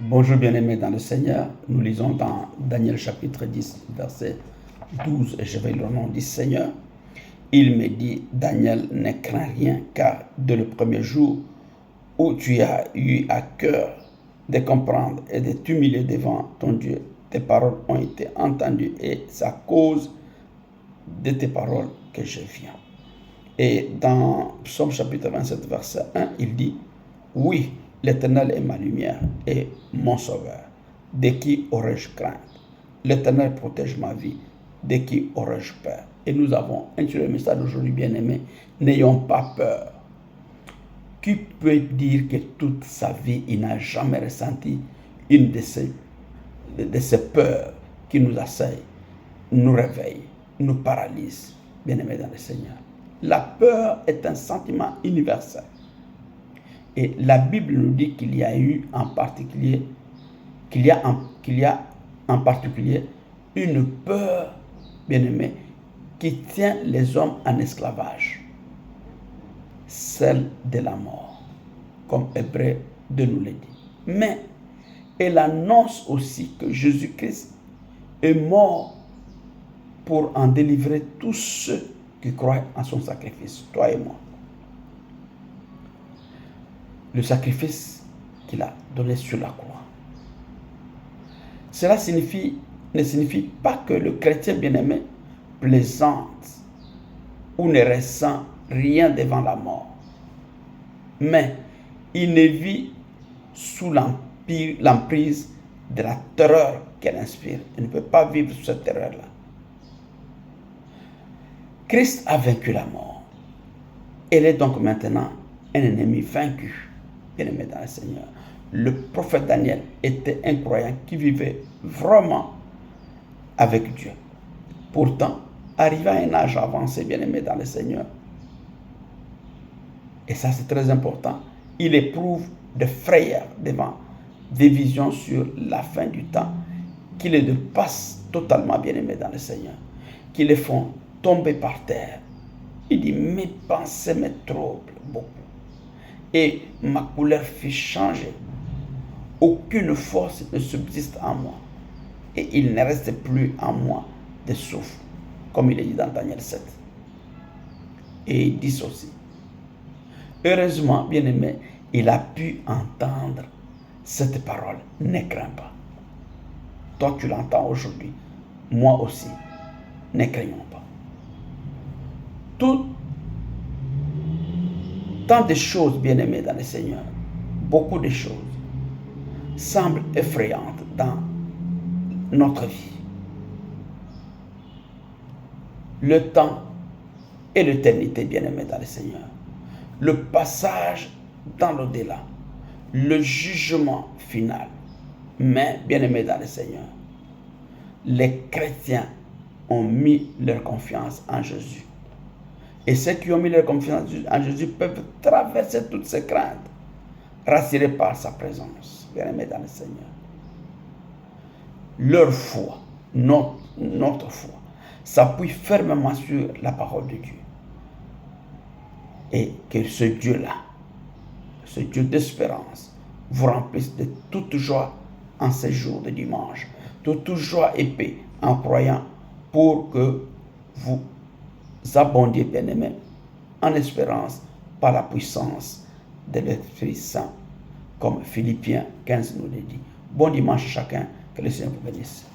Bonjour bien-aimés dans le Seigneur. Nous lisons dans Daniel chapitre 10, verset 12, et je vais le nom du Seigneur. Il me dit, Daniel, ne crains rien, car dès le premier jour où tu as eu à cœur de comprendre et de t'humilier devant ton Dieu, tes paroles ont été entendues et c'est à cause de tes paroles que je viens. Et dans Psaume chapitre 27, verset 1, il dit, oui, l'Éternel est ma lumière et mon sauveur. De qui aurais-je crainte? L'Éternel protège ma vie. De qui aurais-je peur? Et nous avons intitulé le message d'aujourd'hui, bien-aimé, n'ayons pas peur. Qui peut dire que toute sa vie, il n'a jamais ressenti une de ces peurs qui nous assaillent, nous réveillent, nous paralysent, bien-aimés dans le Seigneur? La peur est un sentiment universel. Et la Bible nous dit qu'il y a en particulier une peur, bien-aimé, qui tient les hommes en esclavage, celle de la mort, comme Hébreux 2 nous le dit. Mais elle annonce aussi que Jésus-Christ est mort pour en délivrer tous ceux qui croient en son sacrifice, toi et moi. Le sacrifice qu'il a donné sur la croix. Cela ne signifie pas que le chrétien bien-aimé plaisante ou ne ressent rien devant la mort. Mais il ne vit sous l'emprise de la terreur qu'elle inspire. Il ne peut pas vivre sous cette terreur-là. Christ a vaincu la mort. Elle est donc maintenant un ennemi vaincu. Bien-aimé dans le Seigneur. Le prophète Daniel était un croyant qui vivait vraiment avec Dieu. Pourtant, arrivé à un âge avancé, bien-aimé dans le Seigneur, et ça c'est très important, il éprouve de frayeur devant des visions sur la fin du temps qui le dépassent totalement, bien-aimé dans le Seigneur, qui le font tomber par terre. Il dit, mes pensées me troublent beaucoup. Et ma couleur fait changer. Aucune force ne subsiste en moi. Et il ne reste plus en moi de souffle, comme il est dit dans Daniel 7. Et il dit aussi, heureusement, bien-aimé, il a pu entendre cette parole. Ne crains pas. Toi, tu l'entends aujourd'hui. Moi aussi. Ne craignons pas. Tant de choses, bien-aimées dans le Seigneur, beaucoup de choses, semblent effrayantes dans notre vie. Le temps et l'éternité, bien-aimés dans le Seigneur. Le passage dans l'au-delà. Le jugement final. Mais, bien-aimés dans le Seigneur, les chrétiens ont mis leur confiance en Jésus. Et ceux qui ont mis leur confiance en Jésus peuvent traverser toutes ces craintes, rassurés par sa présence, bien-aimés dans le Seigneur. Leur foi, notre foi, s'appuie fermement sur la parole de Dieu. Et que ce Dieu-là, ce Dieu d'espérance, vous remplisse de toute joie en ces jours de dimanche, de toute joie et paix en croyant, pour que vous abondiez, bien-aimés, en espérance par la puissance de l'Esprit Saint, comme Philippiens 15 nous le dit. Bon dimanche à chacun, que le Seigneur vous bénisse.